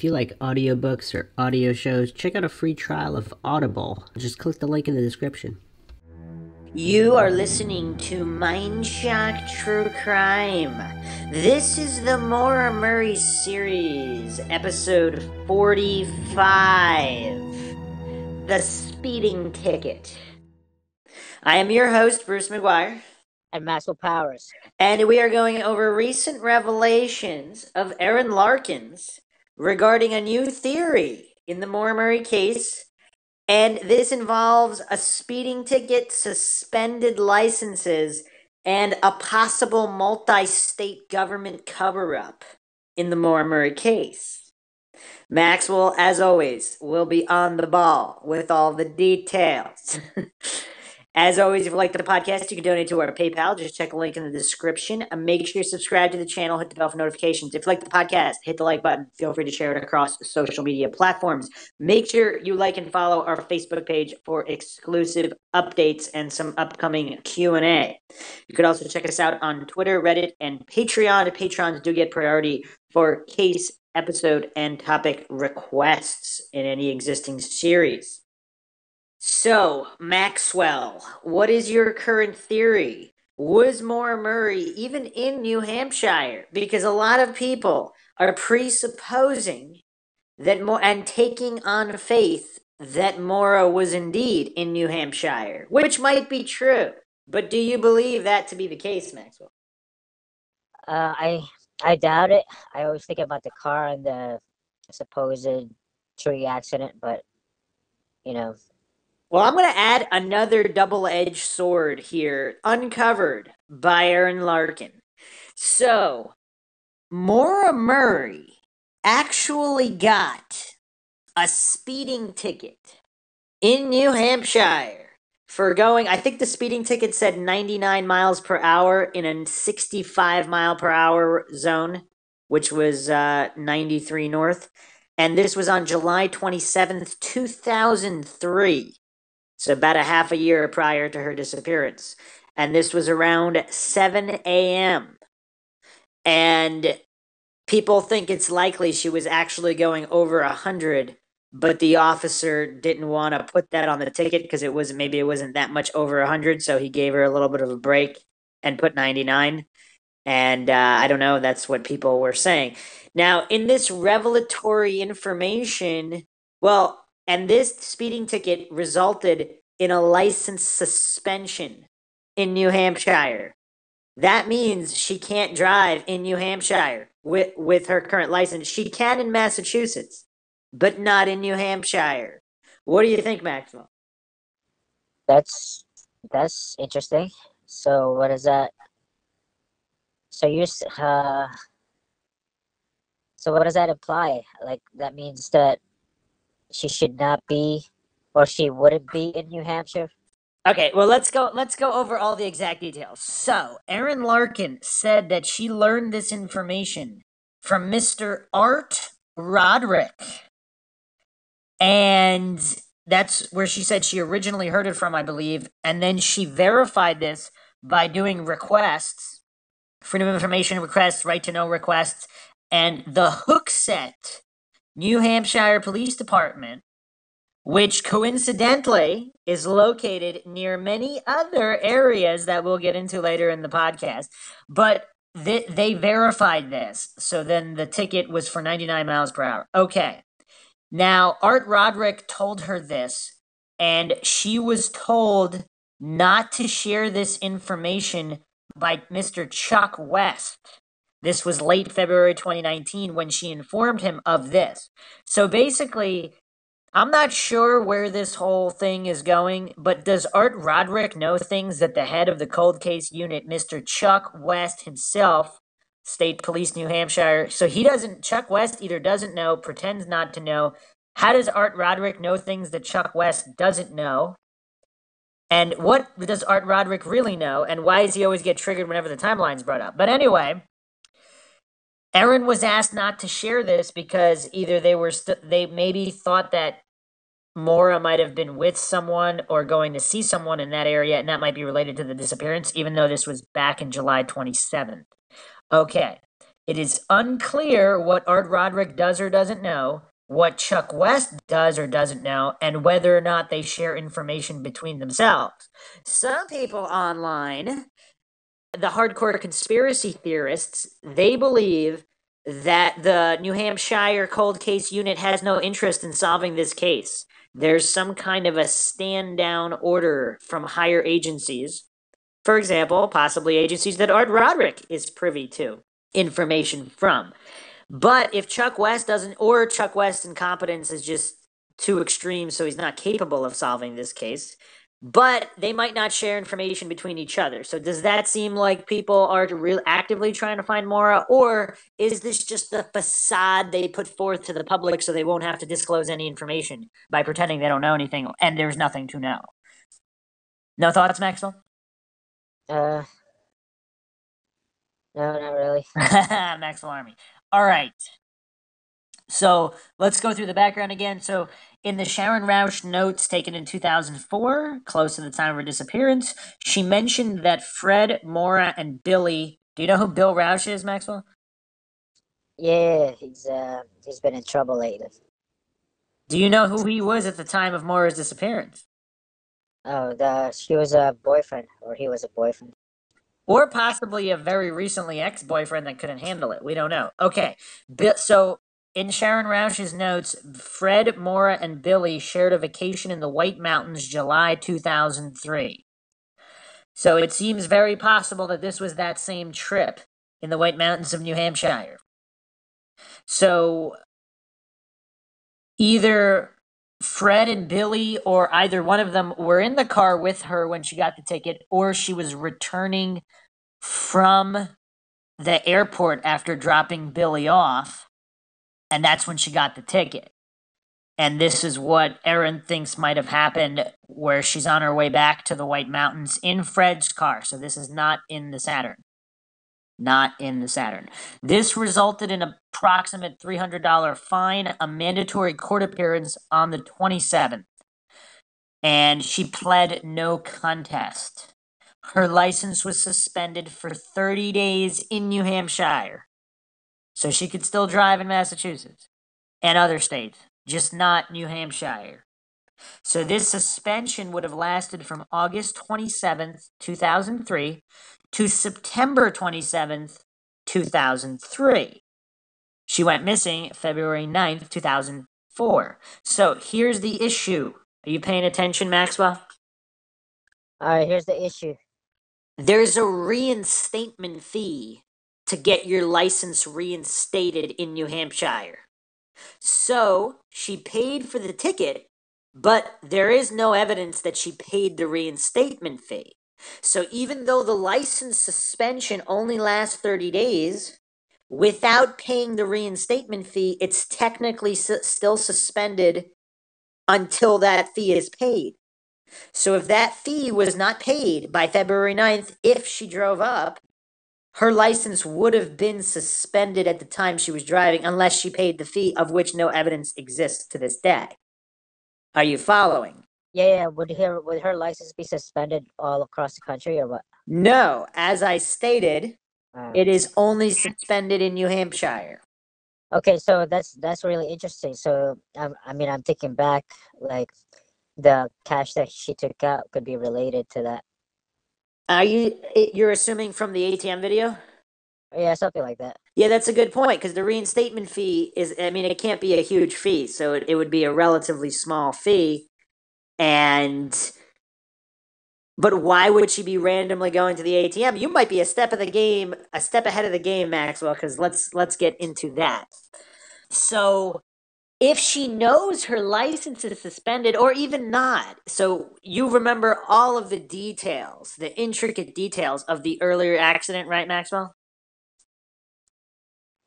you like audiobooks or audio shows, check out a free trial of Audible. Just click the link in the description. You are listening to Mindshock True Crime. This is the Maura Murray series, episode 45, The Speeding Ticket. I am your host, Bruce McGuire. And Maxwell Powers. And we are going over recent revelations of Erinn Larkin's regarding a new theory in the Maura Murray case. And this involves a speeding ticket, suspended licenses, and a possible multi-state government cover-up in the Maura Murray case. Maxwell, as always, will be on the ball with all the details. As always, if you like the podcast, you can donate to our PayPal. Just check the link in the description. And make sure you subscribe to the channel. Hit the bell for notifications. If you like the podcast, hit the like button. Feel free to share it across social media platforms. Make sure you like and follow our Facebook page for exclusive updates and some upcoming Q&A. You could also check us out on Twitter, Reddit, and Patreon. Patrons do get priority for case, episode, and topic requests in any existing series. So, Maxwell, what is your current theory? Was Maura Murray even in New Hampshire? Because a lot of people are presupposing that and taking on faith that Maura was indeed in New Hampshire, which might be true. But do you believe that to be the case, Maxwell? I doubt it. I always think about the car and the supposed tree accident, but Well, I'm going to add another double-edged sword here, uncovered by Erinn Larkin. So, Maura Murray actually got a speeding ticket in New Hampshire for going, I think the speeding ticket said 99 miles per hour in a 65 mile per hour zone, which was 93 north. And this was on July 27th, 2003. So about a half a year prior to her disappearance. And this was around 7 a.m. And people think it's likely she was actually going over 100, but the officer didn't want to put that on the ticket because it wasn't that much over 100, so he gave her a little bit of a break and put 99. And I don't know, that's what people were saying. Now, in this revelatory information, and this speeding ticket resulted in a license suspension in New Hampshire. That means she can't drive in New Hampshire with her current license. She can in Massachusetts, but not in New Hampshire. What do you think, Maxwell? That's interesting. So what is that? So so what does that imply? Like, that means that she should not be, or she wouldn't be in New Hampshire? Okay, well, let's go over all the exact details. So, Erinn Larkin said that she learned this information from Mr. Art Roderick. And that's where she said she originally heard it from, I believe. And then she verified this by doing requests, freedom of information requests, right to know requests, and the Hooksett New Hampshire Police Department, which coincidentally is located near many other areas that we'll get into later in the podcast. But they verified this. So then the ticket was for 99 miles per hour. Okay. Now, Art Roderick told her this, and she was told not to share this information by Mr. Chuck West. This was late February 2019 when she informed him of this. So basically, I'm not sure where this whole thing is going, but does Art Roderick know things that the head of the cold case unit, Mr. Chuck West himself, State Police New Hampshire, so Chuck West either doesn't know, pretends not to know. How does Art Roderick know things that Chuck West doesn't know? And what does Art Roderick really know? And why does he always get triggered whenever the timeline's brought up? But anyway, Erinn was asked not to share this because either they maybe thought that Maura might have been with someone or going to see someone in that area, and that might be related to the disappearance, even though this was back in July 27th. Okay. It is unclear what Art Roderick does or doesn't know, what Chuck West does or doesn't know, and whether or not they share information between themselves. Some people online, the hardcore conspiracy theorists, they believe that the New Hampshire cold case unit has no interest in solving this case. There's some kind of a stand down order from higher agencies. For example, possibly agencies that Art Roderick is privy to information from. But if Chuck West doesn't, or Chuck West's incompetence is just too extreme, so he's not capable of solving this case, but they might not share information between each other. So does that seem like people are actively trying to find Maura, or is this just the facade they put forth to the public so they won't have to disclose any information by pretending they don't know anything and there's nothing to know? No thoughts, Maxwell? No, not really. Maxwell Army. All right. So let's go through the background again. So in the Sharon Rausch notes taken in 2004, close to the time of her disappearance, she mentioned that Fred, Maura, and Billy. Do you know who Bill Rausch is, Maxwell? Yeah, he's been in trouble lately. Do you know who he was at the time of Maura's disappearance? Oh, she was a boyfriend, or he was a boyfriend. Or possibly a very recently ex-boyfriend that couldn't handle it. We don't know. Okay, so in Sharon Rausch's notes, Fred, Maura, and Billy shared a vacation in the White Mountains July 2003. So it seems very possible that this was that same trip in the White Mountains of New Hampshire. So either Fred and Billy or either one of them were in the car with her when she got the ticket, or she was returning from the airport after dropping Billy off, and that's when she got the ticket. And this is what Erinn thinks might have happened, where she's on her way back to the White Mountains in Fred's car. So this is not in the Saturn. Not in the Saturn. This resulted in an approximate $300 fine, a mandatory court appearance on the 27th. And she pled no contest. Her license was suspended for 30 days in New Hampshire. So she could still drive in Massachusetts and other states, just not New Hampshire. So this suspension would have lasted from August 27th, 2003 to September 27th, 2003. She went missing February 9th, 2004. So here's the issue. Are you paying attention, Maxwell? All right, here's the issue. There's a reinstatement fee to get your license reinstated in New Hampshire. So she paid for the ticket, but there is no evidence that she paid the reinstatement fee. So even though the license suspension only lasts 30 days, without paying the reinstatement fee, it's technically still suspended until that fee is paid. So if that fee was not paid by February 9th, if she drove up, her license would have been suspended at the time she was driving unless she paid the fee, of which no evidence exists to this day. Are you following? Yeah. Would her license be suspended all across the country or what? No, as I stated, it is only suspended in New Hampshire. Okay, so that's really interesting. So I'm thinking back, like the cash that she took out could be related to that. You're assuming from the ATM video? Yeah, something like that. Yeah, that's a good point, because the reinstatement fee it can't be a huge fee, so it would be a relatively small fee. But why would she be randomly going to the ATM? You might be a step ahead of the game, Maxwell, because let's get into that. So if she knows her license is suspended, or even not, so you remember all of the details, the intricate details of the earlier accident, right, Maxwell?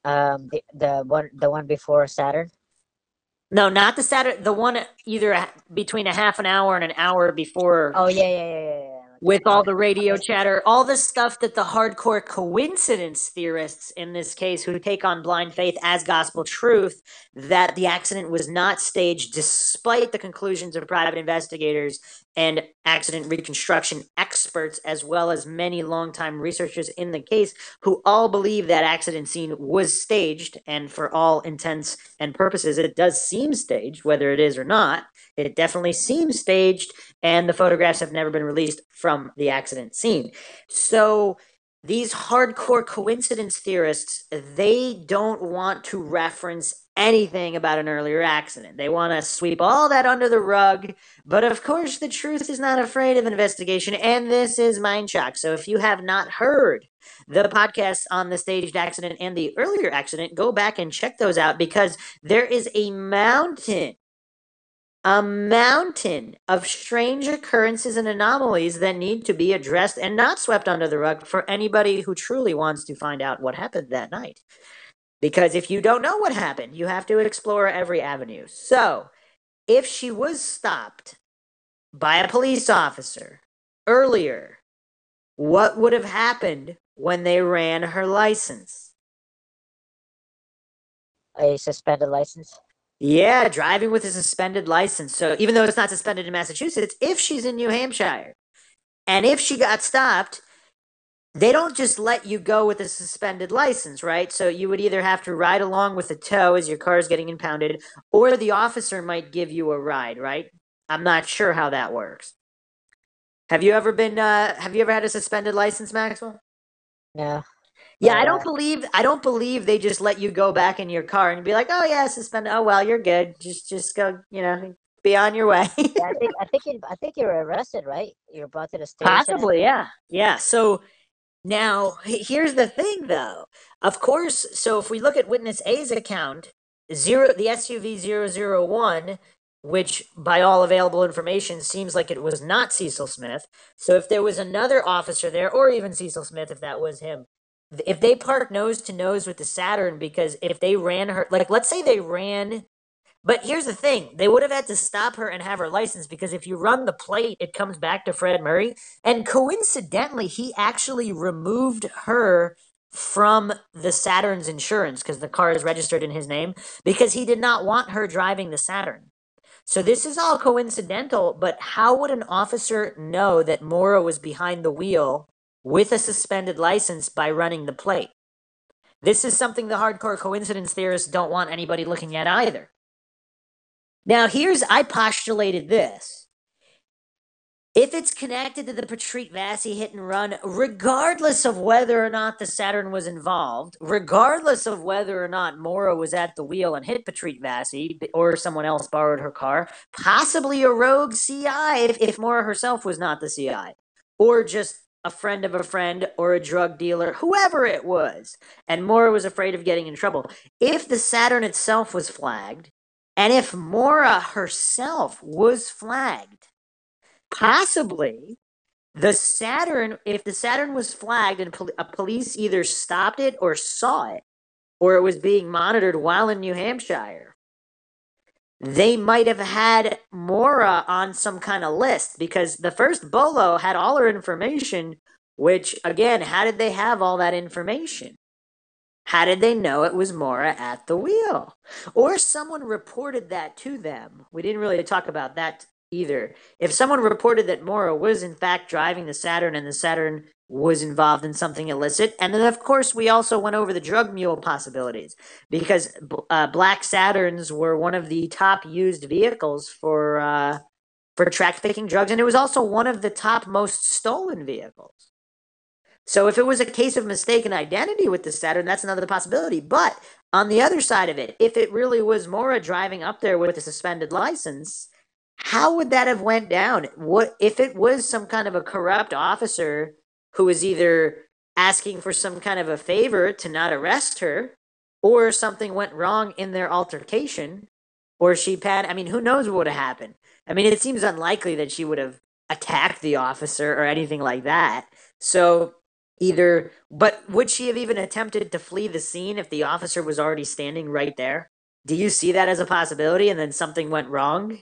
The one before Saturn. No, not the Saturday. The one either between a half an hour and an hour before. Oh yeah. with all the radio chatter, all the stuff that the hardcore coincidence theorists in this case, who take on blind faith as gospel truth, that the accident was not staged, despite the conclusions of private investigators and accident reconstruction experts, as well as many longtime researchers in the case, who all believe that accident scene was staged. And for all intents and purposes, it does seem staged, whether it is or not. It definitely seems staged, and the photographs have never been released from the accident scene. So these hardcore coincidence theorists, they don't want to reference anything about an earlier accident. They want to sweep all that under the rug. But of course, the truth is not afraid of investigation, and this is Mindshock. So if you have not heard the podcasts on the staged accident and the earlier accident, go back and check those out, because there is a mountain of strange occurrences and anomalies that need to be addressed and not swept under the rug for anybody who truly wants to find out what happened that night. Because if you don't know what happened, you have to explore every avenue. So, if she was stopped by a police officer earlier, what would have happened when they ran her license? A suspended license. Yeah, driving with a suspended license. So even though it's not suspended in Massachusetts, if she's in New Hampshire and if she got stopped, they don't just let you go with a suspended license, right? So you would either have to ride along with a tow as your car is getting impounded, or the officer might give you a ride, right? I'm not sure how that works. Have you ever had a suspended license, Maxwell? No. Yeah, But, I don't believe they just let you go back in your car and be like, "Oh yeah, suspended. Oh well, you're good. Just go, be on your way." yeah, I think you were arrested, right? You were brought to the station. Possibly, yeah. Yeah. So now here's the thing though. Of course, so if we look at witness A's account, the SUV 001, which by all available information seems like it was not Cecil Smith. So if there was another officer there, or even Cecil Smith, if that was him, if they parked nose to nose with the Saturn, because if they ran her, like, let's say they ran, but here's the thing, they would have had to stop her and have her license, because if you run the plate, it comes back to Fred Murray. And coincidentally, he actually removed her from the Saturn's insurance, because the car is registered in his name, because he did not want her driving the Saturn. So this is all coincidental, but how would an officer know that Maura was behind the wheel with a suspended license by running the plate? This is something the hardcore coincidence theorists don't want anybody looking at either. Now, I postulated this. If it's connected to the Patrick Vassy hit and run, regardless of whether or not the Saturn was involved, regardless of whether or not Maura was at the wheel and hit Patrick Vassy, or someone else borrowed her car, possibly a rogue CI if Maura herself was not the CI, or just a friend of a friend, or a drug dealer, whoever it was, and Maura was afraid of getting in trouble. If the Saturn itself was flagged, and if Maura herself was flagged, possibly if the Saturn was flagged and police either stopped it or saw it, or it was being monitored while in New Hampshire, they might have had Maura on some kind of list, because the first Bolo had all her information, which, again, how did they have all that information? How did they know it was Maura at the wheel? Or someone reported that to them. We didn't really talk about that either. If someone reported that Maura was in fact driving the Saturn, and the Saturn was involved in something illicit, and then of course we also went over the drug mule possibilities, because black Saturns were one of the top used vehicles for trafficking drugs, and it was also one of the top most stolen vehicles. So if it was a case of mistaken identity with the Saturn, that's another possibility. But on the other side of it, if it really was Maura driving up there with a suspended license, how would that have went down? What if it was some kind of a corrupt officer who was either asking for some kind of a favor to not arrest her, or something went wrong in their altercation, or who knows what would have happened? I mean, it seems unlikely that she would have attacked the officer or anything like that. So but would she have even attempted to flee the scene if the officer was already standing right there? Do you see that as a possibility, and then something went wrong?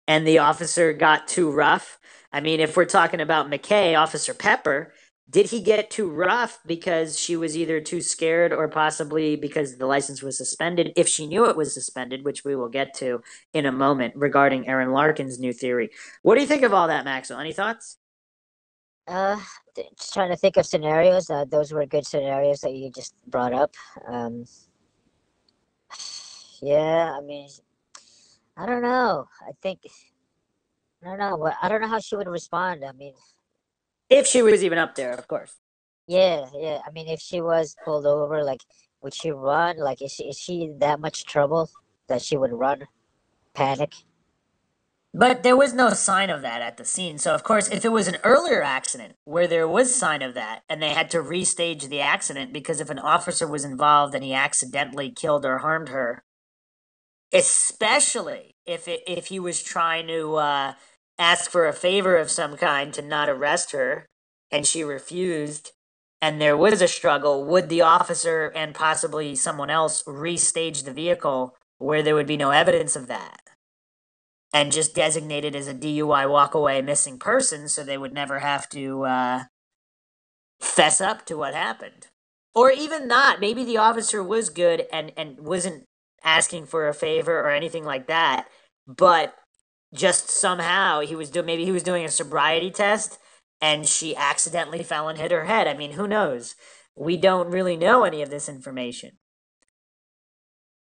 and the officer got too rough. I mean, if we're talking about McKay, Officer Pepper, did he get too rough because she was either too scared or possibly because the license was suspended? If she knew it was suspended, which we will get to in a moment regarding Erinn Larkin's new theory. What do you think of all that, Maxwell? Any thoughts? Uh, just trying to think of scenarios. Those were good scenarios that you just brought up. Um, yeah, I mean, I don't know. I don't know. I don't know how she would respond. I mean, If she was even up there, of course. yeah, yeah. I mean, if she was pulled over, like, would she run? Like, is she that much trouble that she would run, panic? But there was no sign of that at the scene. So, of course, if it was an earlier accident where there was sign of that and they had to restage the accident because if an officer was involved and he accidentally killed or harmed her, especially if he was trying to ask for a favor of some kind to not arrest her and she refused and there was a struggle, would the officer and possibly someone else restage the vehicle where there would be no evidence of that and just designate it as a DUI walkaway missing person so they would never have to fess up to what happened? Or even not. Maybe the officer was good and wasn't asking for a favor or anything like that, but just somehow maybe he was doing a sobriety test and she accidentally fell and hit her head. I mean, who knows? We don't really know any of this information.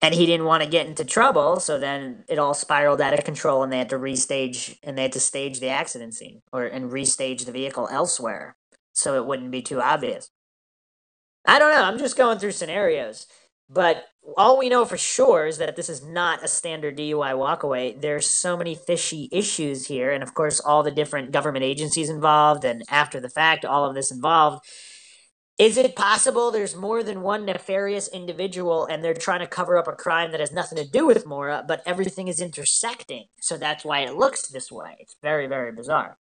And he didn't want to get into trouble, so then it all spiraled out of control and they had to stage the accident scene and restage the vehicle elsewhere so it wouldn't be too obvious. I don't know. I'm just going through scenarios. But all we know for sure is that this is not a standard DUI walkaway. There's so many fishy issues here. And of course, all the different government agencies involved and after the fact, all of this involved. Is it possible there's more than one nefarious individual and they're trying to cover up a crime that has nothing to do with Maura, but everything is intersecting? So that's why it looks this way. It's very, very bizarre.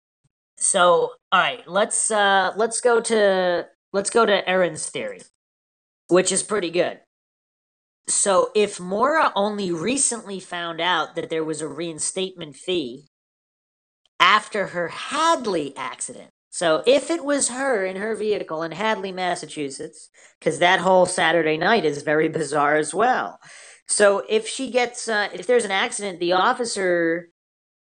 So, all right, let's go to Erinn's theory, which is pretty good. So, if Maura only recently found out that there was a reinstatement fee after her Hadley accident, so if it was her in her vehicle in Hadley, Massachusetts, because that whole Saturday night is very bizarre as well. So, if she gets, if there's an accident, the officer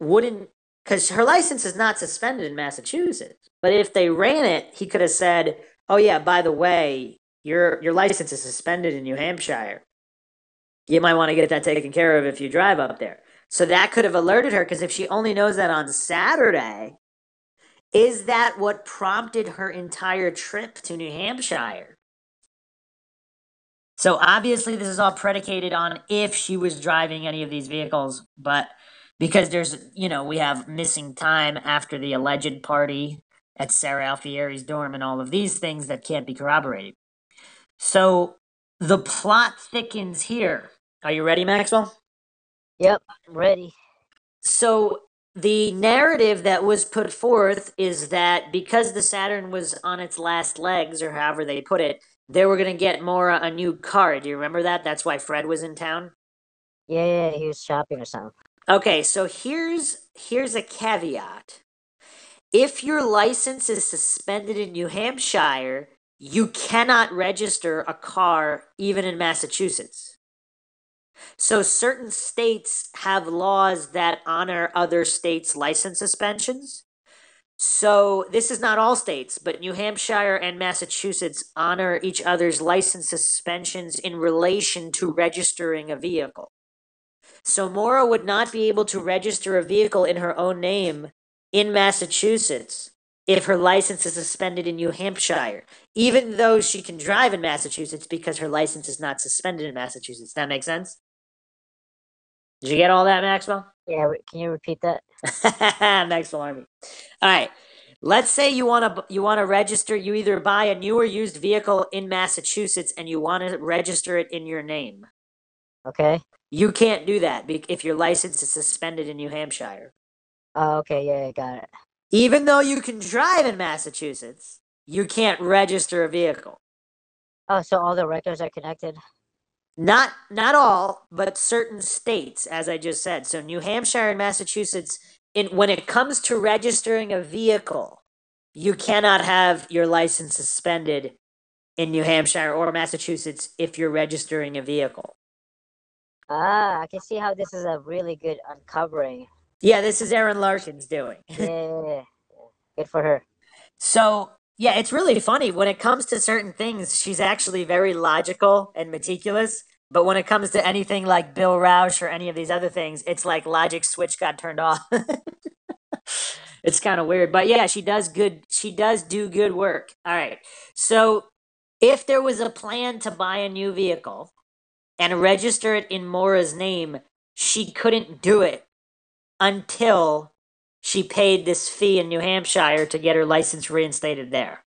wouldn't, because her license is not suspended in Massachusetts. But if they ran it, he could have said, "Oh yeah, by the way, your license is suspended in New Hampshire. You might want to get that taken care of if you drive up there." So that could have alerted her, because if she only knows that on Saturday, is that what prompted her entire trip to New Hampshire? So obviously this is all predicated on if she was driving any of these vehicles, but because we have missing time after the alleged party at Sarah Alfieri's dorm and all of these things that can't be corroborated. So the plot thickens here. Are you ready, Maxwell? Yep, I'm ready. So the narrative that was put forth is that because the Saturn was on its last legs, or however they put it, they were going to get Maura a new car. Do you remember that? That's why Fred was in town? Yeah, he was shopping or something. Okay, so here's a caveat. If your license is suspended in New Hampshire, you cannot register a car even in Massachusetts. So certain states have laws that honor other states' license suspensions. So this is not all states, but New Hampshire and Massachusetts honor each other's license suspensions in relation to registering a vehicle. So Maura would not be able to register a vehicle in her own name in Massachusetts if her license is suspended in New Hampshire, even though she can drive in Massachusetts because her license is not suspended in Massachusetts. That makes sense? Did you get all that, Maxwell? Yeah, can you repeat that? Maxwell Army. All right. Let's say you want to register. You either buy a new or used vehicle in Massachusetts and you want to register it in your name. Okay. You can't do that if your license is suspended in New Hampshire. Oh, okay, yeah, got it. Even though you can drive in Massachusetts, you can't register a vehicle. Oh, so all the records are connected? Not all, but certain states, as I just said. So New Hampshire and Massachusetts, when it comes to registering a vehicle, you cannot have your license suspended in New Hampshire or Massachusetts if you're registering a vehicle. I can see how this is a really good uncovering. Yeah, this is Erinn Larkin's doing. Yeah. Good for her. So, yeah, it's really funny. When it comes to certain things, she's actually very logical and meticulous. But when it comes to anything like Bill Roush or any of these other things, it's like logic switch got turned off. It's kind of weird. But yeah, she does do good work. All right. So if there was a plan to buy a new vehicle and register it in Maura's name, she couldn't do it until she paid this fee in New Hampshire to get her license reinstated there.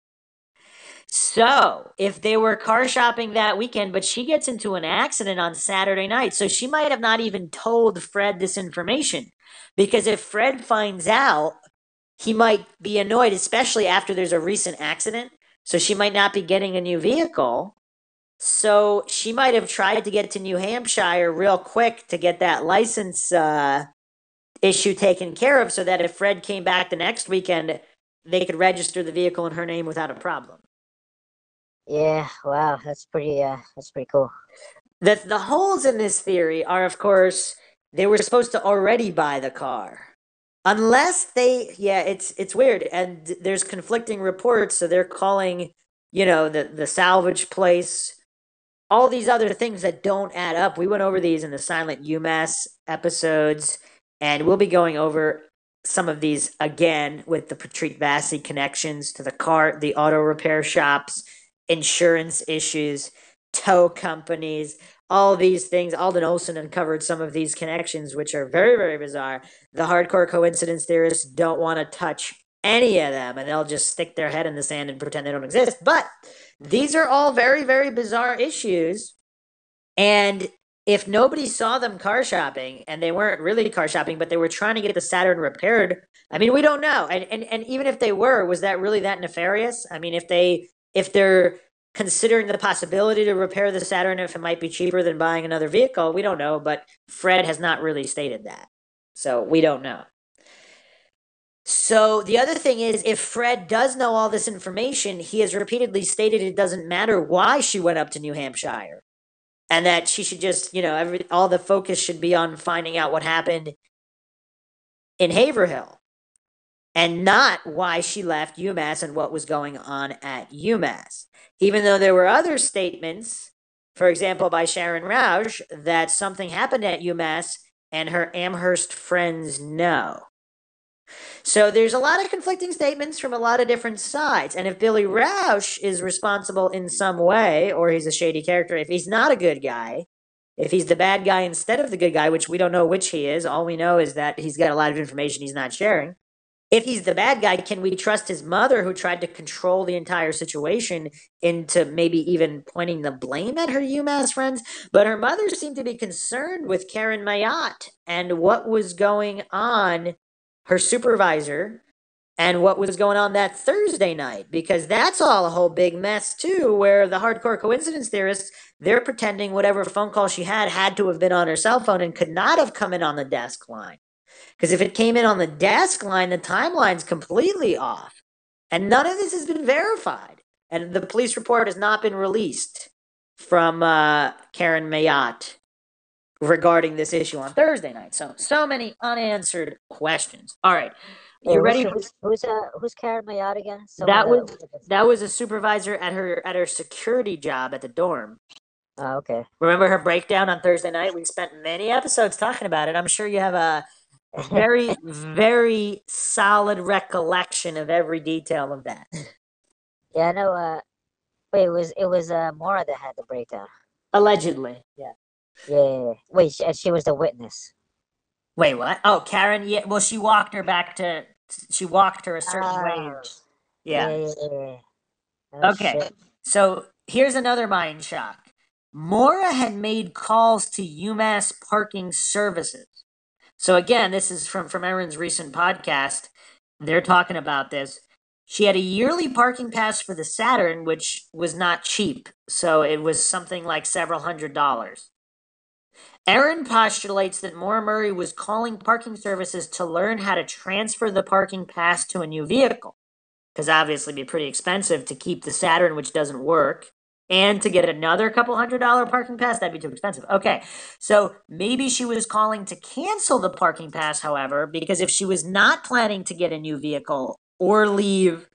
So, if they were car shopping that weekend, but she gets into an accident on Saturday night, so she might have not even told Fred this information. Because if Fred finds out, he might be annoyed, especially after there's a recent accident. So, she might not be getting a new vehicle. So, she might have tried to get to New Hampshire real quick to get that license issue taken care of so that if Fred came back the next weekend, they could register the vehicle in her name without a problem. Yeah, wow, that's pretty cool. The holes in this theory are, of course, they were supposed to already buy the car. Unless it's weird. And there's conflicting reports, so they're calling, the salvage place, all these other things that don't add up. We went over these in the Silent UMass episodes, and we'll be going over some of these again with the Patrick Vassy connections to the car, the auto repair shops, insurance issues, tow companies, all these things. Alden Olson uncovered some of these connections, which are very, very bizarre. The hardcore coincidence theorists don't want to touch any of them, and they'll just stick their head in the sand and pretend they don't exist. But these are all very, very bizarre issues. And if nobody saw them car shopping, and they weren't really car shopping, but they were trying to get the Saturn repaired, I mean, we don't know. And even if they were, was that really that nefarious? I mean, if they're considering the possibility to repair the Saturn, if it might be cheaper than buying another vehicle, we don't know. But Fred has not really stated that, so we don't know. So the other thing is, if Fred does know all this information, he has repeatedly stated it doesn't matter why she went up to New Hampshire, and that she should just, all the focus should be on finding out what happened in Haverhill, and not why she left UMass and what was going on at UMass. Even though there were other statements, for example, by Sharon Roush, that something happened at UMass and her Amherst friends know. So there's a lot of conflicting statements from a lot of different sides. And if Billy Roush is responsible in some way, or he's a shady character, if he's not a good guy, if he's the bad guy instead of the good guy, which we don't know which he is, all we know is that he's got a lot of information he's not sharing. If he's the bad guy, can we trust his mother, who tried to control the entire situation into maybe even pointing the blame at her UMass friends? But her mother seemed to be concerned with Karen Mayotte and what was going on, her supervisor, and what was going on that Thursday night, because that's all a whole big mess too, where the hardcore coincidence theorists, they're pretending whatever phone call she had to have been on her cell phone and could not have come in on the desk line. Because if it came in on the desk line, the timeline's completely off. And none of this has been verified. And the police report has not been released from Karen Mayotte regarding this issue on Thursday night. So many unanswered questions. All right. You ready? Who's Karen Mayotte again? That was a supervisor at her security job at the dorm. Oh, okay. Remember her breakdown on Thursday night? We spent many episodes talking about it. I'm sure you have a very, very solid recollection of every detail of that. Yeah, I know. Wait, it was Maura that had the breakdown. Allegedly, yeah. Yeah. Wait, she was the witness. Wait, what? Oh, Karen. Yeah. Well, she walked her a certain way. Yeah. Oh, Okay. shit. So here's another mind shock. Maura had made calls to UMass Parking Services. So again, this is from Erinn's recent podcast. They're talking about this. She had a yearly parking pass for the Saturn, which was not cheap, so it was something like several $100s. Erinn postulates that Maura Murray was calling parking services to learn how to transfer the parking pass to a new vehicle, because obviously it'd be pretty expensive to keep the Saturn, which doesn't work, and to get another couple $100 parking pass, that'd be too expensive. Okay, so maybe she was calling to cancel the parking pass, however, because if she was not planning to get a new vehicle or leave,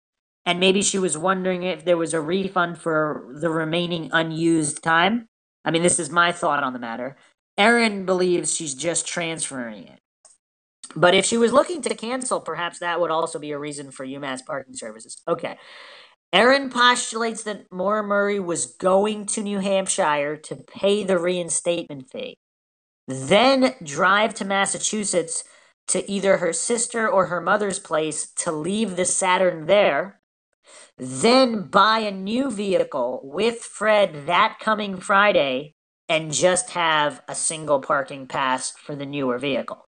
and maybe she was wondering if there was a refund for the remaining unused time. I mean, this is my thought on the matter. Erinn believes she's just transferring it. But if she was looking to cancel, perhaps that would also be a reason for UMass parking services. Okay. Erinn postulates that Maura Murray was going to New Hampshire to pay the reinstatement fee, then drive to Massachusetts to either her sister or her mother's place to leave the Saturn there, then buy a new vehicle with Fred that coming Friday and just have a single parking pass for the newer vehicle.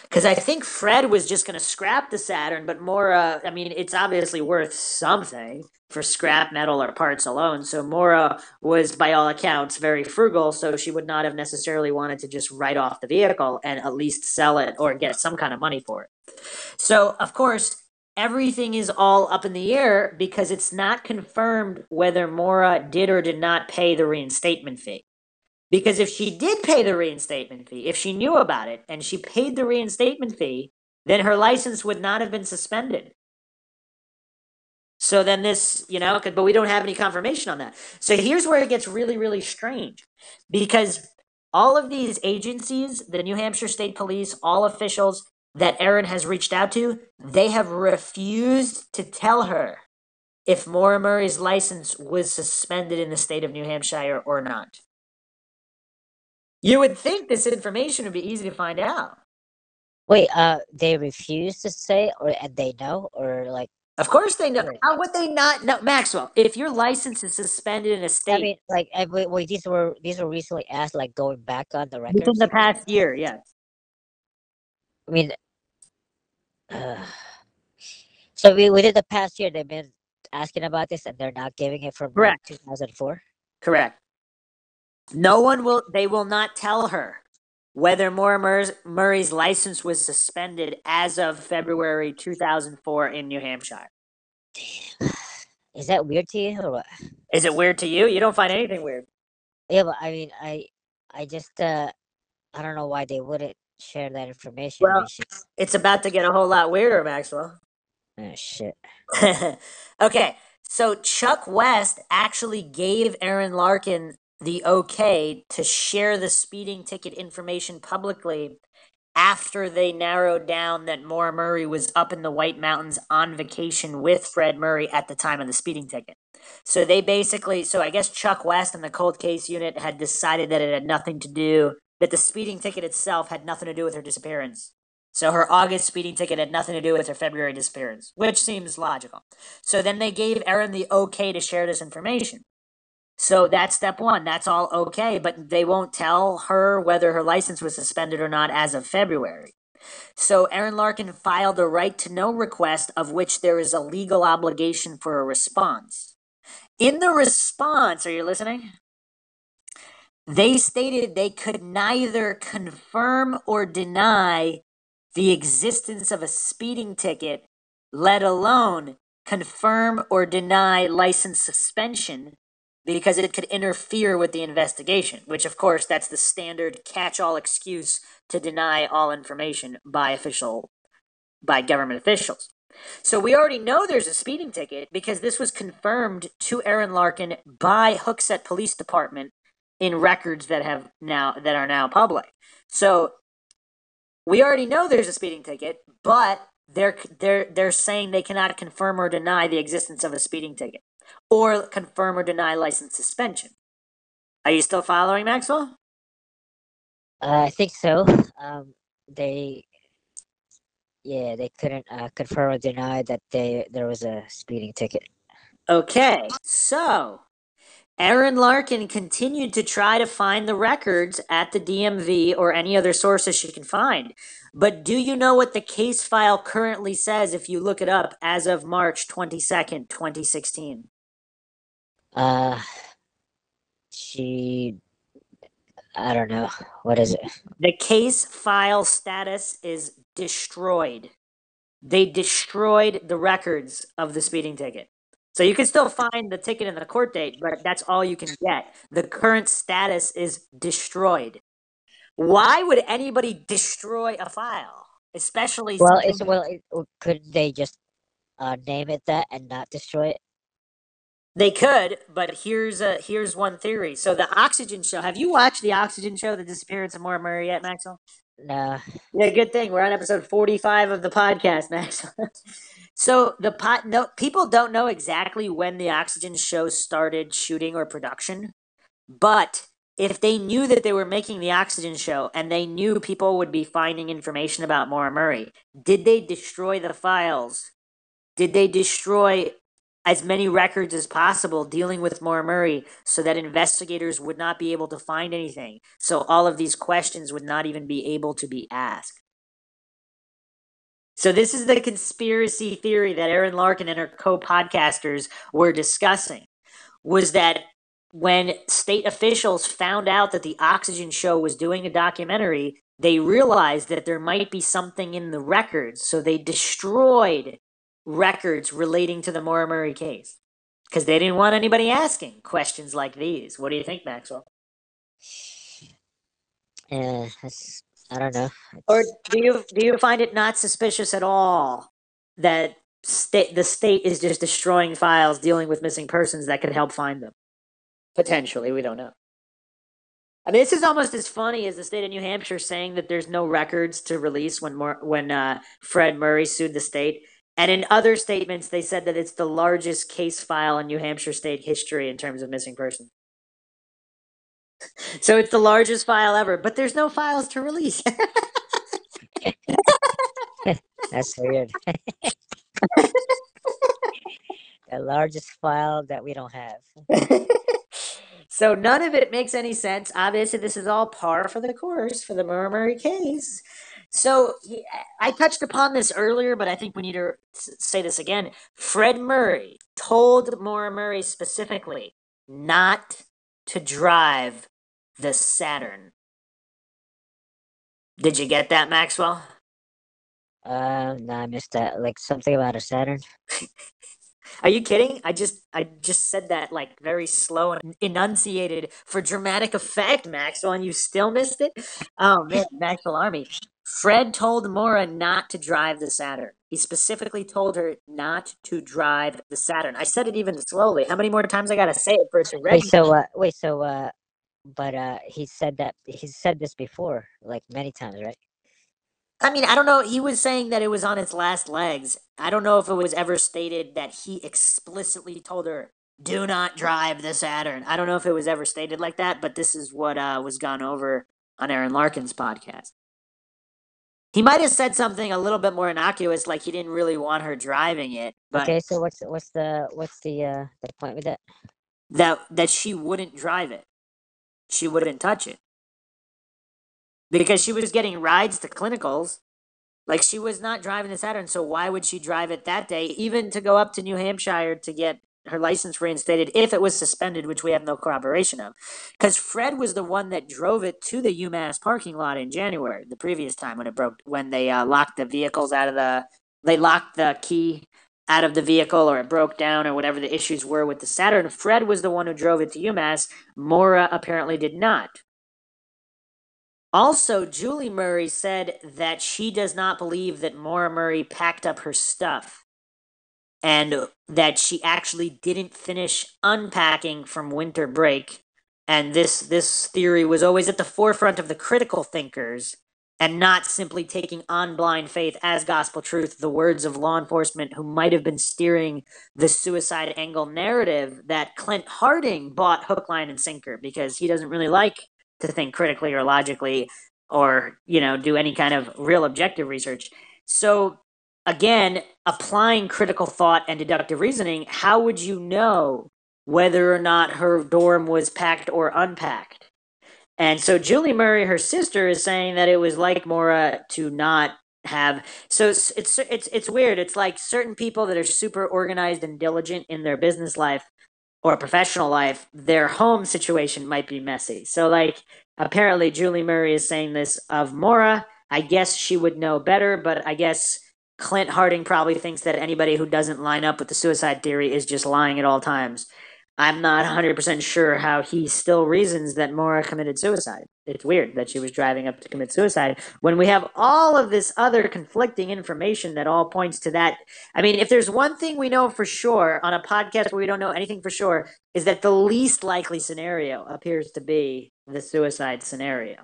Because I think Fred was just going to scrap the Saturn, but Maura, I mean, it's obviously worth something for scrap metal or parts alone. So Maura was, by all accounts, very frugal, so she would not have necessarily wanted to just write off the vehicle and at least sell it or get some kind of money for it. So, of course, everything is all up in the air because it's not confirmed whether Maura did or did not pay the reinstatement fee. Because if she did pay the reinstatement fee, if she knew about it and she paid the reinstatement fee, then her license would not have been suspended. So then this, but we don't have any confirmation on that. So here's where it gets really, really strange. Because all of these agencies, the New Hampshire State Police, all officials that Erinn has reached out to, they have refused to tell her if Maura Murray's license was suspended in the state of New Hampshire or not. You would think this information would be easy to find out. Wait, they refuse to say, and they know, or like? Of course they know. How would they not know, Maxwell? If your license is suspended in a state, I mean, like, wait, these were recently asked, like, going back on the within records. the past year, yes. I mean, so within the past year, they've been asking about this, and they're not giving it from like Correct. 2004. Correct. No one will. They will not tell her whether Maura Murray's license was suspended as of February 2004 in New Hampshire. Damn. Is that weird to you, or what? Is it weird to you? You don't find anything weird. Yeah, but I mean, I just, I don't know why they wouldn't share that information. Well, it's about to get a whole lot weirder, Maxwell. Oh shit. Okay, so Chuck West actually gave Erinn Larkin the okay to share the speeding ticket information publicly after they narrowed down that Maura Murray was up in the White Mountains on vacation with Fred Murray at the time of the speeding ticket. So they basically, I guess Chuck West and the cold case unit had decided that it had nothing to do, that the speeding ticket itself had nothing to do with her disappearance. So her August speeding ticket had nothing to do with her February disappearance, which seems logical. So then they gave Erinn the okay to share this information. So that's step one. That's all okay, but they won't tell her whether her license was suspended or not as of February. So Erinn Larkin filed a right to know request of which there is a legal obligation for a response. In the response, are you listening? They stated they could neither confirm or deny the existence of a speeding ticket, let alone confirm or deny license suspension, because it could interfere with the investigation, which, of course, that's the standard catch-all excuse to deny all information by government officials. So we already know there's a speeding ticket because this was confirmed to Erinn Larkin by Hooksett Police Department in records that are now public. So we already know there's a speeding ticket, but they're saying they cannot confirm or deny the existence of a speeding ticket, or confirm or deny license suspension. Are you still following, Maxwell? I think so. They couldn't confirm or deny that there was a speeding ticket. Okay, so Erinn Larkin continued to try to find the records at the DMV or any other sources she can find. But do you know what the case file currently says if you look it up as of March 22nd, 2016? Uh, she, I don't know. What is it? The case file status is destroyed. They destroyed the records of the speeding ticket. So you can still find the ticket and the court date, but that's all you can get. The current status is destroyed. Why would anybody destroy a file? Especially Well, something could they just name it that and not destroy it? they could, but here's one theory. So the Oxygen Show. Have you watched the Oxygen Show, The Disappearance of Maura Murray yet, Maxwell? Nah. Yeah, good thing. We're on episode 45 of the podcast, Maxwell. So people don't know exactly when the Oxygen Show started shooting or production, but if they knew that they were making the Oxygen Show and they knew people would be finding information about Maura Murray, did they destroy the files? Did they destroy as many records as possible dealing with Maura Murray so that investigators would not be able to find anything? So all of these questions would not even be able to be asked. So this is the conspiracy theory that Erinn Larkin and her co-podcasters were discussing, was that when state officials found out that the Oxygen Show was doing a documentary, they realized that there might be something in the records, so they destroyed records relating to the Maura Murray case because they didn't want anybody asking questions like these. What do you think, Maxwell? I don't know. Or do you find it not suspicious at all that the state is just destroying files dealing with missing persons that could help find them? Potentially, we don't know. I mean, this is almost as funny as the state of New Hampshire saying that there's no records to release when Fred Murray sued the state. And in other statements, they said that it's the largest case file in New Hampshire state history in terms of missing persons. So it's the largest file ever, but there's no files to release. That's weird. The largest file that we don't have. So none of it makes any sense. Obviously, this is all par for the course for the Maura Murray case. So I touched upon this earlier, but I think we need to say this again. Fred Murray told Maura Murray specifically not to drive the Saturn. Did you get that, Maxwell? No, I missed that. Like something about a Saturn. Are you kidding? I just said that like very slow and enunciated for dramatic effect, Maxwell, and you still missed it? Oh man, Maxwell Army. Fred told Maura not to drive the Saturn. He specifically told her not to drive the Saturn. I said it even slowly. How many more times I gotta say it for it to register? But he said this before, like many times, right? I mean, I don't know. He was saying that it was on its last legs. I don't know if it was ever stated that he explicitly told her, do not drive the Saturn. I don't know if it was ever stated like that, but this is what was gone over on Erinn Larkin's podcast. He might have said something a little bit more innocuous, like he didn't really want her driving it. But Okay, so what's the point with that? That she wouldn't drive it. She wouldn't touch it. Because she was getting rides to clinicals. Like, she was not driving the Saturn, so why would she drive it that day, even to go up to New Hampshire to get her license reinstated if it was suspended, which we have no corroboration of? Because Fred was the one that drove it to the UMass parking lot in January, the previous time when they locked the vehicles they locked the key out of the vehicle, or it broke down, or whatever the issues were with the Saturn. Fred was the one who drove it to UMass. Maura apparently did not. Also, Julie Murray said that she does not believe that Maura Murray packed up her stuff and that she actually didn't finish unpacking from winter break. And this theory was always at the forefront of the critical thinkers and not simply taking on blind faith as gospel truth the words of law enforcement who might have been steering the suicide angle narrative that Clint Harding bought hook, line, and sinker because he doesn't really like to think critically or logically or, do any kind of real objective research. So again, applying critical thought and deductive reasoning, how would you know whether or not her dorm was packed or unpacked. And so Julie Murray, her sister, is saying that it was like Maura to not have. So it's weird. It's like certain people that are super organized and diligent in their business life or professional life, their home situation might be messy. So like apparently Julie Murray is saying this of Maura. I guess she would know better, but I guess Clint Harding probably thinks that anybody who doesn't line up with the suicide theory is just lying at all times. I'm not 100% sure how he still reasons that Maura committed suicide. It's weird that she was driving up to commit suicide when we have all of this other conflicting information that all points to that. I mean, if there's one thing we know for sure on a podcast where we don't know anything for sure, is that the least likely scenario appears to be the suicide scenario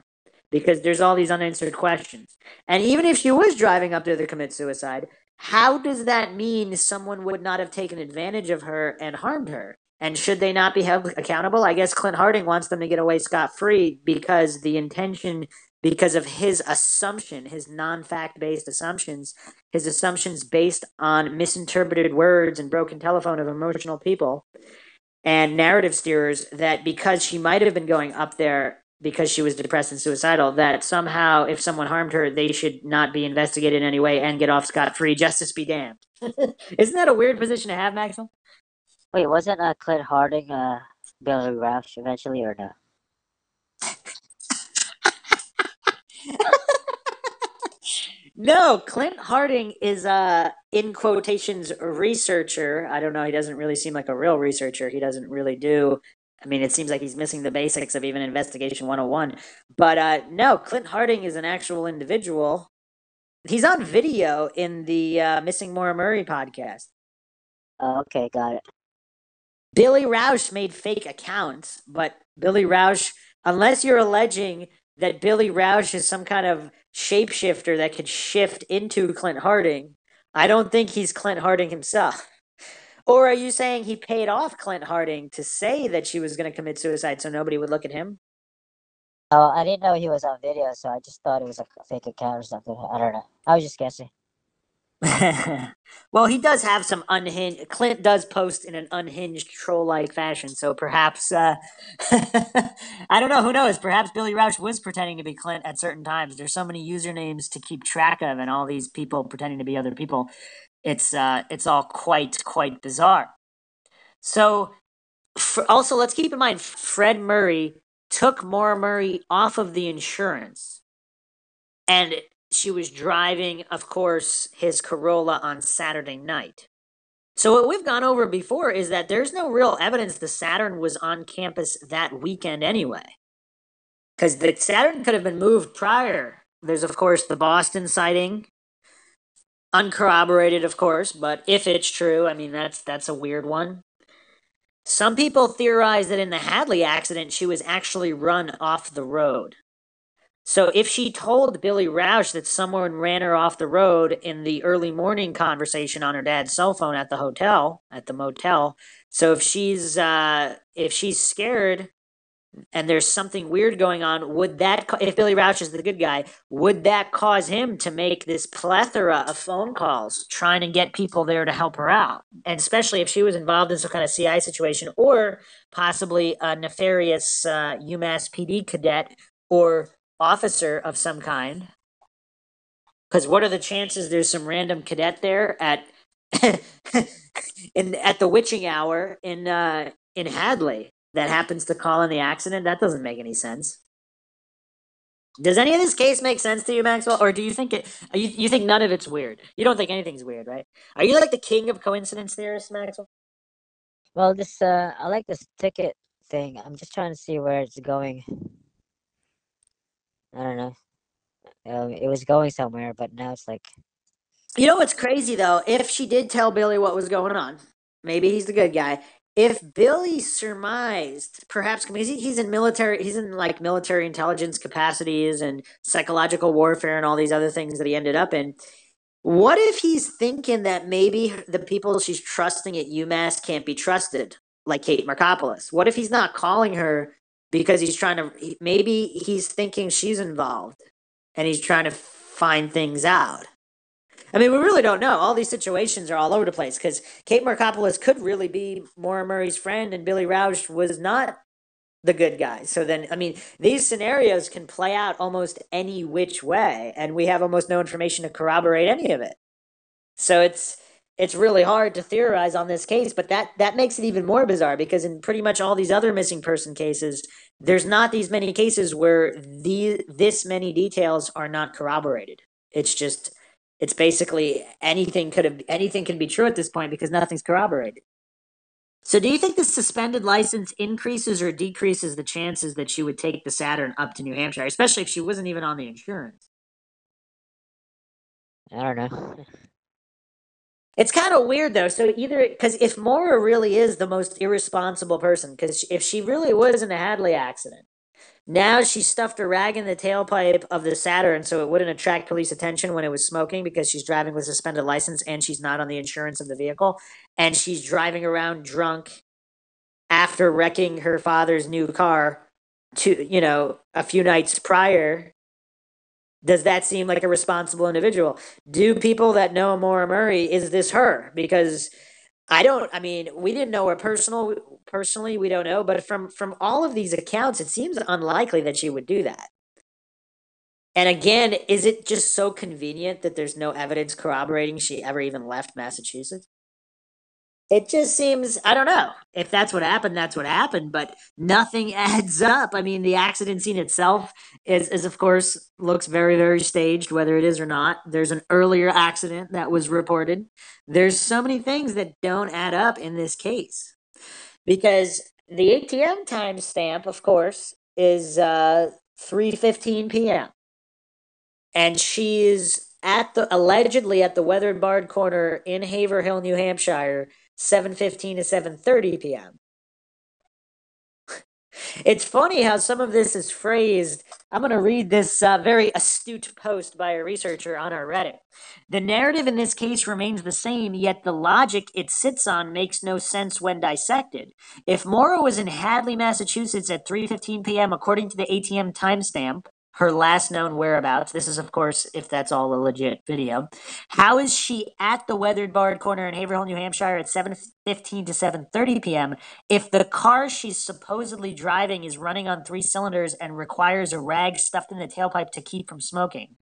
because there's all these unanswered questions. And even if she was driving up there to commit suicide, how does that mean someone would not have taken advantage of her and harmed her? And should they not be held accountable? I guess Clint Harding wants them to get away scot-free because the intention, because of his assumption, his non-fact based assumptions, his assumptions based on misinterpreted words and broken telephone of emotional people and narrative steerers, that because she might have been going up there because she was depressed and suicidal, that somehow if someone harmed her, they should not be investigated in any way and get off scot-free. Justice be damned. Isn't that a weird position to have, Maxwell? Wait, wasn't Clint Harding Billy Rausch eventually, or no? No, Clint Harding is in quotations researcher. I don't know, he doesn't really seem like a real researcher. He doesn't really do, I mean, it seems like he's missing the basics of even Investigation 101. But no, Clint Harding is an actual individual. He's on video in the Missing Maura Murray podcast. Oh, okay, got it. Billy Rausch made fake accounts, but Billy Rausch, unless you're alleging that Billy Rausch is some kind of shapeshifter that could shift into Clint Harding, I don't think he's Clint Harding himself. Or are you saying he paid off Clint Harding to say that she was going to commit suicide so nobody would look at him? Oh, I didn't know he was on video, so I just thought it was a fake account or something. I don't know. I was just guessing. Well, he does have some unhinged. Clint does post in an unhinged troll-like fashion, so perhaps I don't know. Who knows? Perhaps Billy Rausch was pretending to be Clint at certain times. There's so many usernames to keep track of, and all these people pretending to be other people. It's all quite bizarre. So, also let's keep in mind, Fred Murray took Maura Murray off of the insurance, and she was driving, of course, his Corolla on Saturday night. So what we've gone over before is that there's no real evidence the Saturn was on campus that weekend anyway. Because the Saturn could have been moved prior. There's, of course, the Boston sighting. Uncorroborated, of course, but if it's true, I mean, that's a weird one. Some people theorize that in the Hadley accident, she was actually run off the road. So if she told Billy Rausch that someone ran her off the road in the early morning conversation on her dad's cell phone at the motel, so if she's scared and there's something weird going on, if Billy Rausch is the good guy, would that cause him to make this plethora of phone calls trying to get people there to help her out? And especially if she was involved in some kind of CI situation or possibly a nefarious UMass PD cadet or officer of some kind, because what are the chances there's some random cadet there at the witching hour in Hadley that happens to call in the accident? That doesn't make any sense. Does any of this case make sense to you, Maxwell, or do you think you think none of it's weird? You don't think anything's weird, right? Are you like the king of coincidence theorists, Maxwell? Well, I like this ticket thing. I'm just trying to see where it's going. I don't know. It was going somewhere, but now it's like. You know what's crazy though? If she did tell Billy what was going on, maybe he's the good guy. If Billy surmised, perhaps because he's in like military intelligence capacities and psychological warfare and all these other things that he ended up in. What if he's thinking that maybe the people she's trusting at UMass can't be trusted, like Kate Markopoulos? What if he's not calling her because maybe he's thinking she's involved and he's trying to find things out? I mean, we really don't know. All these situations are all over the place because Kate Markopoulos could really be Maura Murray's friend, and Billy Roush was not the good guy. So then, I mean, these scenarios can play out almost any which way, and we have almost no information to corroborate any of it. So it's really hard to theorize on this case, but that makes it even more bizarre because in pretty much all these other missing person cases, there's not these many cases where this many details are not corroborated. It's basically anything can be true at this point because nothing's corroborated. So do you think the suspended license increases or decreases the chances that she would take the Saturn up to New Hampshire, especially if she wasn't even on the insurance? I don't know. It's kind of weird though. So either because if Maura really is the most irresponsible person, because if she really was in the Hadley accident, now she stuffed a rag in the tailpipe of the Saturn so it wouldn't attract police attention when it was smoking because she's driving with suspended license and she's not on the insurance of the vehicle, and she's driving around drunk after wrecking her father's new car a few nights prior. Does that seem like a responsible individual? Do people that know Maura Murray, is this her? Because I mean, we didn't know her personally, we don't know, but from all of these accounts, it seems unlikely that she would do that. And again, is it just so convenient that there's no evidence corroborating she ever even left Massachusetts? It just seems, I don't know. If that's what happened, that's what happened, but nothing adds up. I mean, the accident scene itself is of course, looks very, very staged, whether it is or not. There's an earlier accident that was reported. There's so many things that don't add up in this case. Because the ATM timestamp, of course, is 3:15 p.m. And she's allegedly at the Weathered Bard Corner in Haverhill, New Hampshire, 7:15 to 7:30 p.m. It's funny how some of this is phrased. I'm going to read this very astute post by a researcher on our Reddit. The narrative in this case remains the same, yet the logic it sits on makes no sense when dissected. If Maura was in Hadley, Massachusetts at 3:15 p.m., according to the ATM timestamp, her last known whereabouts, this is, of course, if that's all a legit video, how is she at the Weathered Bard Corner in Haverhill, New Hampshire at 7:15 to 7:30 p.m. if the car she's supposedly driving is running on 3 cylinders and requires a rag stuffed in the tailpipe to keep from smoking?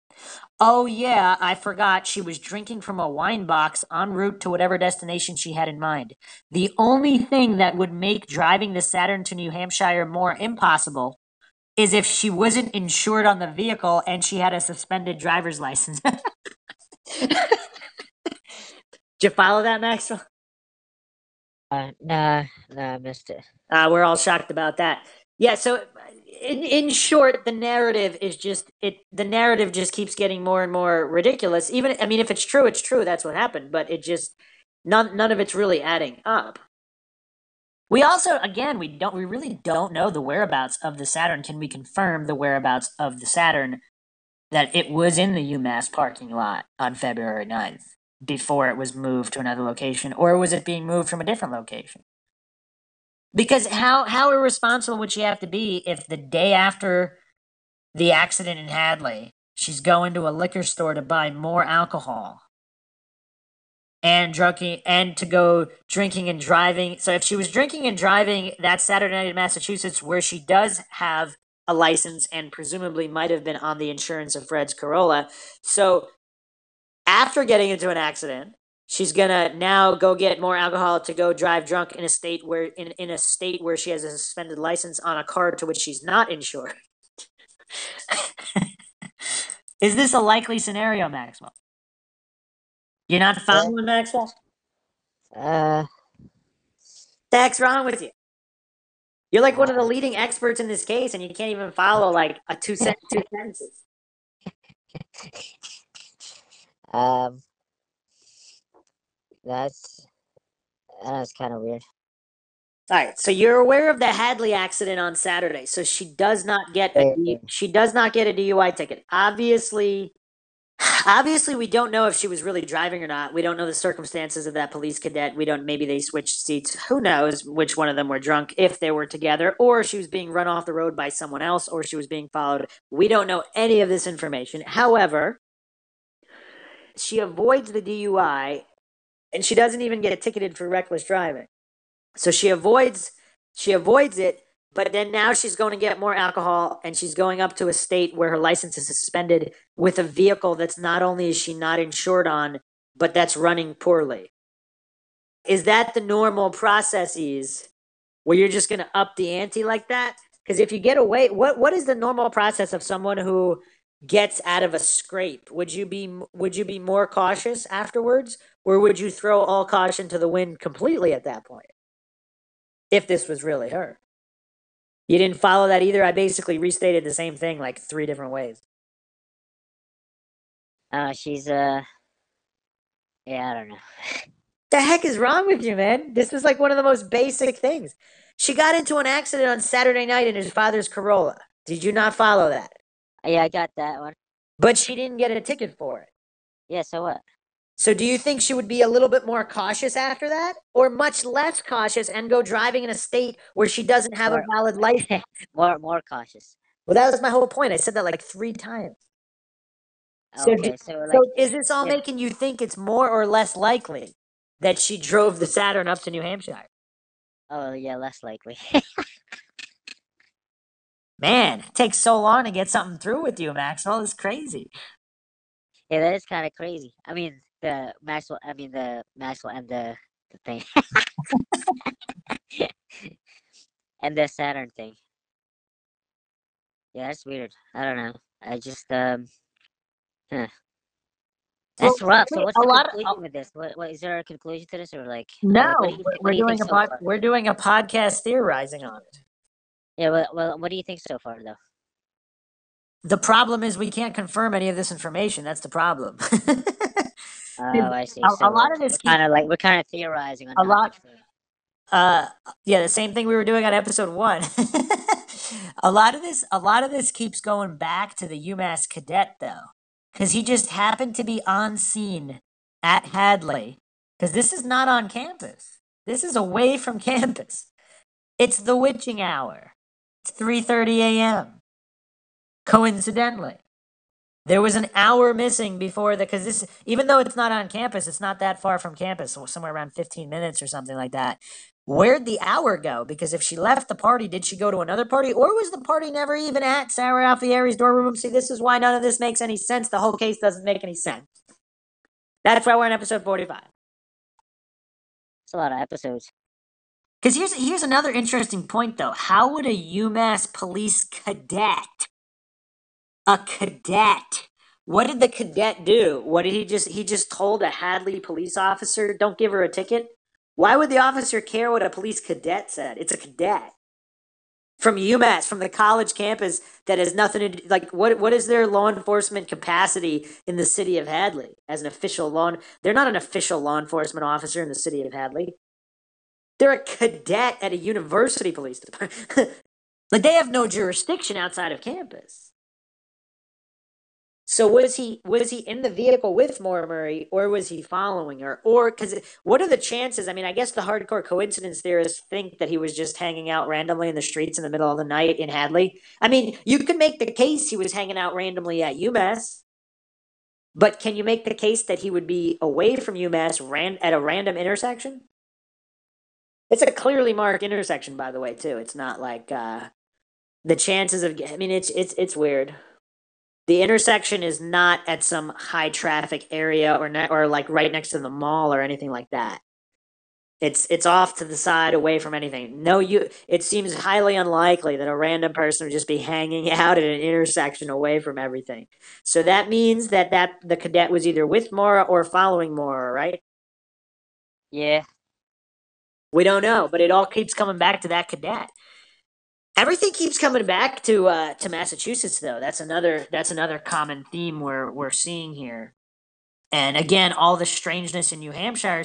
Oh yeah, I forgot she was drinking from a wine box en route to whatever destination she had in mind. The only thing that would make driving the Saturn to New Hampshire more impossible is if she wasn't insured on the vehicle and she had a suspended driver's license. Did you follow that, Maxwell? Nah, I missed it. We're all shocked about that. Yeah, so in short, the narrative is the narrative just keeps getting more and more ridiculous. Even, I mean, if it's true, that's what happened, but it just none of it's really adding up. We also, again, we really don't know the whereabouts of the Saturn. Can we confirm the whereabouts of the Saturn, that it was in the UMass parking lot on February 9th before it was moved to another location, or was it being moved from a different location? Because how irresponsible would she have to be if the day after the accident in Hadley, she's going to a liquor store to buy more alcohol and to go drinking and driving. So if she was drinking and driving that Saturday night in Massachusetts, where she does have a license and presumably might have been on the insurance of Fred's Corolla, so after getting into an accident, she's gonna now go get more alcohol to go drive drunk in a state where she has a suspended license on a car to which she's not insured. Is this a likely scenario, Maxwell? You're not following, Maxwell? The heck's wrong with you? You're like one of the leading experts in this case, and you can't even follow like two sentences. That's kind of weird. All right, so you're aware of the Hadley accident on Saturday, so she does not get a DUI ticket. Obviously, we don't know if she was really driving or not. We don't know the circumstances of that police cadet. Maybe they switched seats. Who knows which one of them were drunk, if they were together, or she was being run off the road by someone else, or she was being followed. We don't know any of this information. However, she avoids the DUI, and she doesn't even get ticketed for reckless driving. So she avoids it, but then now she's going to get more alcohol, and she's going up to a state where her license is suspended with a vehicle that's not only is she not insured on, but that's running poorly. Is that the normal processes where you're just going to up the ante like that? Because if you get away, what is the normal process of someone who gets out of a scrape? Would you be more cautious afterwards, or would you throw all caution to the wind completely at that point? If this was really her. You didn't follow that either. I basically restated the same thing like 3 different ways. She's yeah, I don't know. The heck is wrong with you, man? This was like one of the most basic things. She got into an accident on Saturday night in his father's Corolla. Did you not follow that? Yeah, I got that one. But she didn't get a ticket for it. Yeah, so what? So do you think she would be a little bit more cautious after that? Or much less cautious and go driving in a state where she doesn't have a valid license? more cautious. Well, that was my whole point. I said that like 3 times. So, Okay, so like, is this all making you think it's more or less likely that she drove the Saturn up to New Hampshire? oh yeah, less likely. Man, it takes so long to get something through with you, Maxwell. It's crazy. Yeah, that is kind of crazy. I mean, the Maxwell and the thing, and the Saturn thing. Yeah, that's weird. I don't know. I just huh. That's rough. So what's the conclusion with this? What is there a conclusion to this, or like? No, what do you, we're doing think so far? we're doing a podcast theorizing on it. Yeah, well, what do you think so far, though? The problem is we can't confirm any of this information. That's the problem. Oh, I see. A So lot of this we're kind of theorizing on a not lot. confirming. Yeah, the same thing we were doing on episode 1. a lot of this keeps going back to the UMass cadet though, because he just happened to be on scene at Hadley. Because this is not on campus. This is away from campus. It's the witching hour. It's 3:30 a.m. Coincidentally, there was an hour missing before because this, even though it's not on campus, it's not that far from campus, so somewhere around 15 minutes or something like that. Where'd the hour go? Because if she left the party, did she go to another party, or was the party never even at Sarah Alfieri's dorm room? See, this is why none of this makes any sense. The whole case doesn't make any sense. That's why we're in episode 45. It's a lot of episodes. Because here's another interesting point, though. How would a UMass police cadet, what did the cadet do? What did he just told a Hadley police officer, don't give her a ticket? Why would the officer care what a police cadet said? It's a cadet from UMass, from the college campus that has nothing to do, like, what is their law enforcement capacity in the city of Hadley as an official they're not an official law enforcement officer in the city of Hadley. They're a cadet at a university police department. Like, they have no jurisdiction outside of campus. So was he in the vehicle with Maura Murray, or was he following her? Or, because what are the chances? I mean, I guess the hardcore coincidence theorists think that he was just hanging out randomly in the streets in the middle of the night in Hadley. I mean, you could make the case he was hanging out randomly at UMass, but can you make the case that he would be away from UMass at a random intersection? It's a clearly marked intersection, by the way, too. It's not like the chances of. I mean, it's weird. The intersection is not at some high traffic area or like right next to the mall or anything like that. It's off to the side, away from anything. It seems highly unlikely that a random person would just be hanging out at an intersection away from everything. So that means that the cadet was either with Maura or following Maura, right? Yeah. We don't know, but it all keeps coming back to that cadet. Everything keeps coming back to Massachusetts, though. That's another common theme we're seeing here. And again, all the strangeness in New Hampshire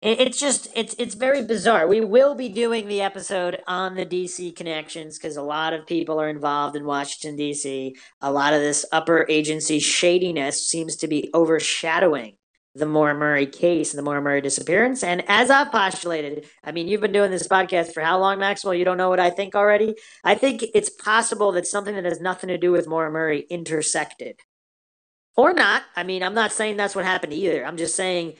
it's very bizarre. We will be doing the episode on the DC connections because a lot of people are involved in Washington, DC. A lot of this upper agency shadiness seems to be overshadowing the Maura Murray case and the Maura Murray disappearance. And as I've postulated, I mean, you've been doing this podcast for how long, Maxwell? You don't know what I think already? I think it's possible that something that has nothing to do with Maura Murray intersected Or not. I mean, I'm not saying that's what happened either. I'm just saying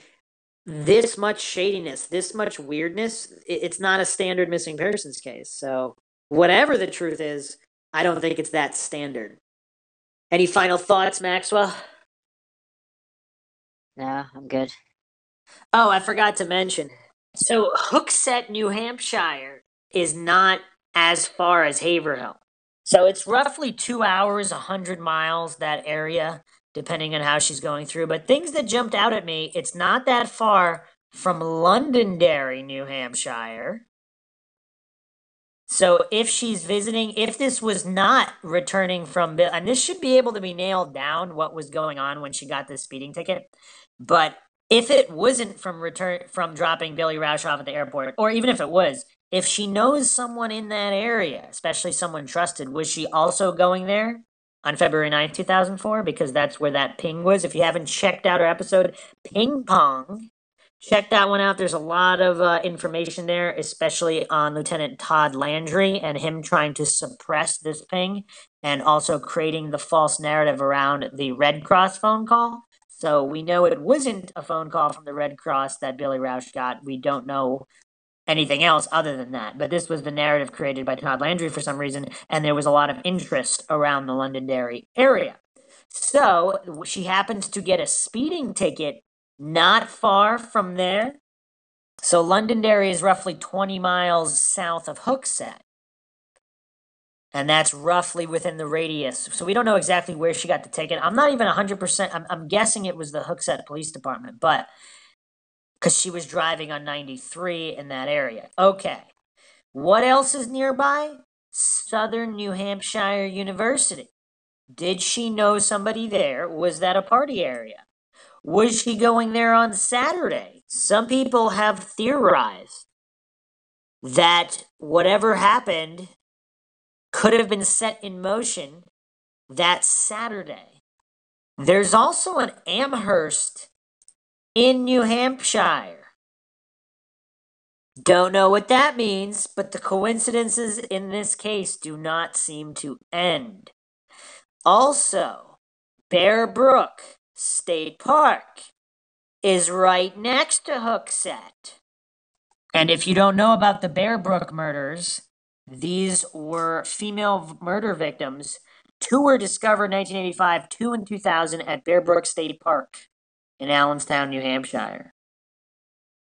this much shadiness, this much weirdness, it's not a standard missing persons case. So, whatever the truth is, I don't think it's that standard. Any final thoughts, Maxwell? No, I'm good. Oh, I forgot to mention. So, Hooksett, New Hampshire is not as far as Haverhill. So, it's roughly 2 hours, 100 miles, that area, depending on how she's going through. But things that jumped out at me, it's not that far from Londonderry, New Hampshire. So if she's visiting, if this was not returning from, and this should be able to be nailed down what was going on when she got this speeding ticket, but if it wasn't from dropping Billy Roush off at the airport, or even if it was, if she knows someone in that area, especially someone trusted, was she also going there on February 9th, 2004? Because that's where that ping was. If you haven't checked out our episode, Ping Pong, check that one out. There's a lot of information there, especially on Lieutenant Todd Landry and him trying to suppress this ping and also creating the false narrative around the Red Cross phone call. So we know it wasn't a phone call from the Red Cross that Billy Roush got. We don't know anything else other than that. But this was the narrative created by Todd Landry for some reason, and there was a lot of interest around the Londonderry area. So she happens to get a speeding ticket not far from there. So Londonderry is roughly 20 miles south of Hooksett. And that's roughly within the radius. So we don't know exactly where she got the ticket. I'm not even 100%. I'm guessing it was the Hooksett Police Department, but because she was driving on 93 in that area. Okay. What else is nearby? Southern New Hampshire University. Did she know somebody there? Was that a party area? Was she going there on Saturday? Some people have theorized that whatever happened could have been set in motion that Saturday. There's also an Amherst in New Hampshire. Don't know what that means, but the coincidences in this case do not seem to end. Also, Bear Brook State Park is right next to Hooksett. And if you don't know about the Bear Brook murders, these were female murder victims. 2 were discovered in 1985, 2 in 2000 at Bear Brook State Park in Allenstown, New Hampshire.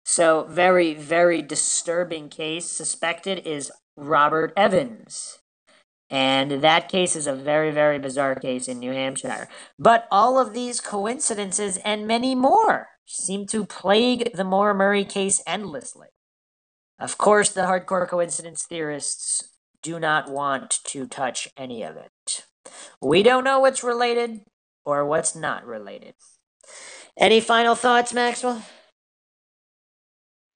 So, very, very disturbing case. Suspected is Robert Evans. And that case is a very, very bizarre case in New Hampshire. But all of these coincidences and many more seem to plague the Maura Murray case endlessly. Of course, the hardcore coincidence theorists do not want to touch any of it. We don't know what's related or what's not related. Any final thoughts, Maxwell?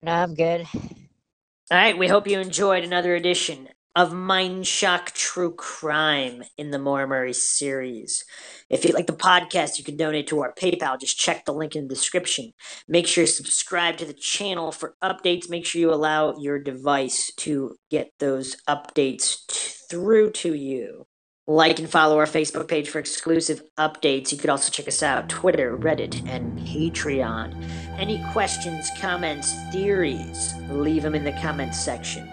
No, I'm good. All right, we hope you enjoyed another edition of Mindshock True Crime in the Maura Murray series. If you like the podcast, you can donate to our PayPal. Just check the link in the description. Make sure you subscribe to the channel for updates. Make sure you allow your device to get those updates through to you. Like and follow our Facebook page for exclusive updates. You could also check us out Twitter, Reddit, and Patreon. Any questions, comments, theories, leave them in the comments section.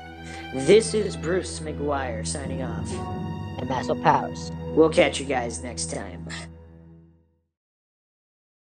This is Bruce McGuire signing off. And Maxwell Powers. We'll catch you guys next time.